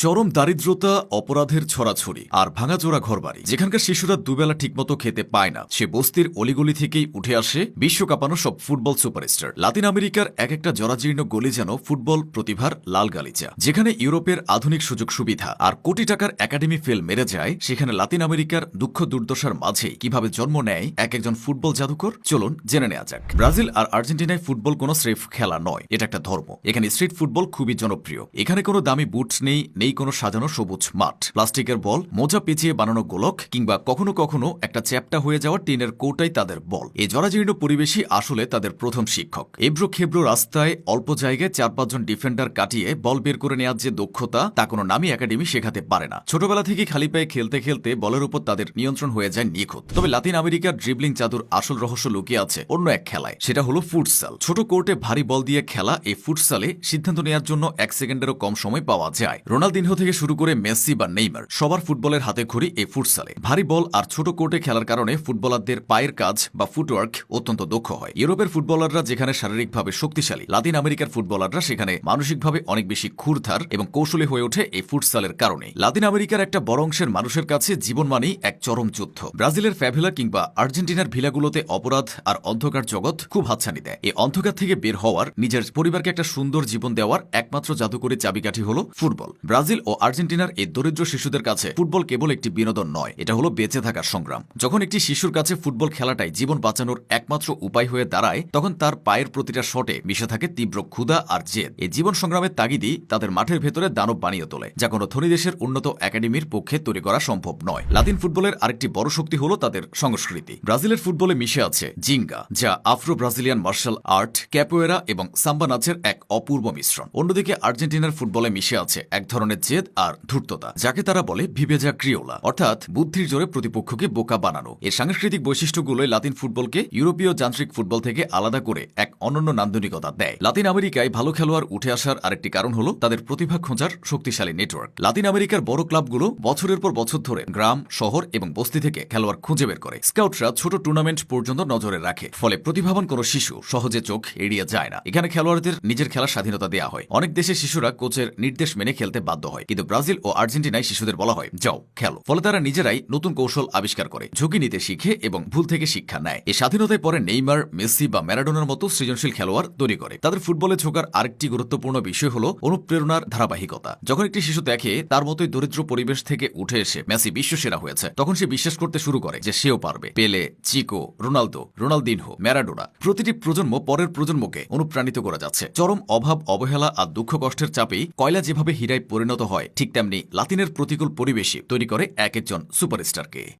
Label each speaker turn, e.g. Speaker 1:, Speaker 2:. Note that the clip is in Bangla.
Speaker 1: চরম দারিদ্রতা, অপরাধের ছড়াছড়ি আর ভাঙাচোরা ঘরবাড়ি, যেখানকার শিশুরা দুবেলা ঠিকমতো খেতে পায় না, সে বস্তির অলিগলি থেকেই উঠে আসে বিশ্ব কাঁপানো সব ফুটবল সুপারস্টার। লাতিন আমেরিকার এক একটা জরাজীর্ণ গলি যেন ফুটবল প্রতিভার লাল গালিচা। যেখানে ইউরোপের আধুনিক সুযোগ সুবিধা আর কোটি টাকার একাডেমি ফেল মেরে যায়, সেখানে লাতিন আমেরিকার দুঃখ দুর্দশার মাঝেই কিভাবে জন্ম নেয় এক একজন ফুটবল জাদুকর, চলুন জেনে নেওয়া যাক। ব্রাজিল আর আর্জেন্টিনায় ফুটবল কোনো স্রেফ খেলা নয়, এটা একটা ধর্ম। এখানে স্ট্রিট ফুটবল খুবই জনপ্রিয়। এখানে কোনো দামি বুট নেই কোনো সাজানো সবুজ মাঠ, প্লাস্টিকের বল, মোজা পেঁচিয়ে বানানো গোলক, কিংবা কখনো কখনো একটা চ্যাপ্টা হয়ে যাওয়া টিনের কৌটাই তাদের বল। এই জরাজীর্ণ পরিবেশই আসলে তাদের প্রথম শিক্ষক। এবড়ো খেবড়ো রাস্তায় অল্প জায়গায় 4-5 জন ডিফেন্ডার কাটিয়ে বল বের করে নেওয়ার যে দক্ষতা, তা কোনো নামী একাডেমি শেখাতে পারে না। ছোটবেলা থেকে খালি পায়ে খেলতে খেলতে বলের উপর তাদের নিয়ন্ত্রণ হয়ে যায় নিখুঁত। তবে লাতিন আমেরিকার ড্রিবলিং জাদুর আসল রহস্য লুকিয়ে আছে অন্য এক খেলায়, সেটা হলো ফুটসাল। ছোট কোর্টে ভারী বল দিয়ে খেলা এই ফুটসালে সিদ্ধান্ত নেওয়ার জন্য 1 সেকেন্ডেরও কম সময় পাওয়া যায়। রোনালদিনহো থেকে শুরু করে মেসি বা নেইমার, সবার ফুটবলের হাতে খড়ি এই ফুটসালে। ভারী বল আর ছোট কোর্টে খেলার কারণে ফুটবলারদের পায়ের কাজ বা ফুটওয়ার্ক অত্যন্ত দক্ষ হয়। ইউরোপের ফুটবলাররা যেখানে শারীরিকভাবে শক্তিশালী, লাতিন আমেরিকার ফুটবলাররা সেখানে মানসিকভাবে অনেক বেশি ক্ষুরধার এবং কৌশলী হয়ে ওঠে এই ফুটসালের কারণে। লাতিন আমেরিকার একটা বড় অংশের মানুষের কাছে জীবন মানেই এক চরম যুদ্ধ। ব্রাজিলের ফ্যাভেলা কিংবা আর্জেন্টিনার ভিলাগুলোতে অপরাধ আর অন্ধকার জগৎ খুব হাতছানি দেয়। এই অন্ধকার থেকে বের হওয়ার, নিজের পরিবারকে একটা সুন্দর জীবন দেওয়ার একমাত্র জাদুকরী চাবিকাঠি হলো ফুটবল। ব্রাজিল ও আর্জেন্টিনার এই দরিদ্র শিশুদের কাছে ফুটবল কেবল একটি বিনোদন নয়, এটা হলো বেঁচে থাকার সংগ্রাম। যখন একটি শিশুর কাছে ফুটবল খেলাটাই জীবন বাঁচানোর একমাত্র উপায় হয়ে দাঁড়ায়, তখন তার পায়ের প্রতিটা শটে মিশে থাকে তীব্র ক্ষুধা আর জেদ। এই জীবন সংগ্রামের তাগিদই তাদের মাঠের ভেতরে দানব বানিয়ে তোলে, যা কোনো ধনী দেশের উন্নত একাডেমির পক্ষে তৈরি করা সম্ভব নয়। লাতিন ফুটবলের আরেকটি বড় শক্তি হলো তাদের সংস্কৃতি। ব্রাজিলের ফুটবলে মিশে আছে জিঙ্গা, যা আফ্রো ব্রাজিলিয়ান মার্শাল আর্ট, ক্যাপোয়েরা এবং সাম্বা নাচের এক অপূর্ব মিশ্রণ। অন্যদিকে আর্জেন্টিনার ফুটবলে মিশে আছে এক ধরনের জেদ আর ধূর্ততা, যাকে তারা বলে ভিভেজা ক্রিওলা, অর্থাৎ বুদ্ধির জোরে প্রতিপক্ষকে বোকা বানানো। এর সাংস্কৃতিক বৈশিষ্ট্যগুলোই লাতিন ফুটবলকে ইউরোপীয় যান্ত্রিক ফুটবল থেকে আলাদা করে এক অনন্য নান্দনিকতা দেয়। লাতিন আমেরিকায় ভালো খেলোয়াড় উঠে আসার আরেকটি কারণ হলো তাদের প্রতিভা খোঁজার শক্তিশালী নেটওয়ার্ক। লাতিন আমেরিকার বড় ক্লাবগুলো বছরের পর বছর ধরে গ্রাম, শহর এবং বস্তি থেকে খেলোয়াড় খুঁজে বের করে। স্কাউটরা ছোট টুর্নামেন্ট পর্যন্ত নজরে রাখে, ফলে প্রতিভাবান কোনো শিশু সহজে চোখ এড়িয়ে যায় না। এখানে খেলোয়াড়দের নিজের খেলার স্বাধীনতা দেওয়া হয়। অনেক দেশে শিশুরা কোচের নির্দেশ মেনে খেলতে বাধ্য হয়, কিন্তু ব্রাজিল ও আর্জেন্টিনায় শিশুদের বলা হয় যাও খেলো। ফলে তারা নিজেরাই নতুন কৌশল আবিষ্কার করে, ঝুঁকি নিতে শিখে এবং ভুল থেকে শিক্ষা নেয়। এই স্বাধীনতায় পরে নেইমার, মেসি বা ম্যারাডোনার মতো সৃজনশীল খেলোয়াড় তৈরি করে। তাদের ফুটবলে ঝোঁকার আরেকটি গুরুত্বপূর্ণ বিষয় হলো অনুপ্রেরণার ধারাবাহিকতা। যখন একটি শিশু দেখে তার মতোই দরিদ্র পরিবেশ থেকে উঠে এসে মেসি বিশ্বসেরা হয়েছে, তখন সে বিশ্বাস করতে শুরু করে যে সেও পারবে। পেলে, চিকো, রোনালদো, রোনালদিনহো, ম্যারাডোনা, প্রতিটি প্রজন্ম পরের প্রজন্মকে অনুপ্রাণিত করে যাচ্ছে। চরম অভাব, অবহেলা আর দুঃখ কষ্টের চাপেই কয়লা যেভাবে হীরায় পরিণত হয়, ঠিক তেমনি লাতিনের প্রতিকূল পরিবেশই তৈরি করে এক একজন সুপারস্টারকে।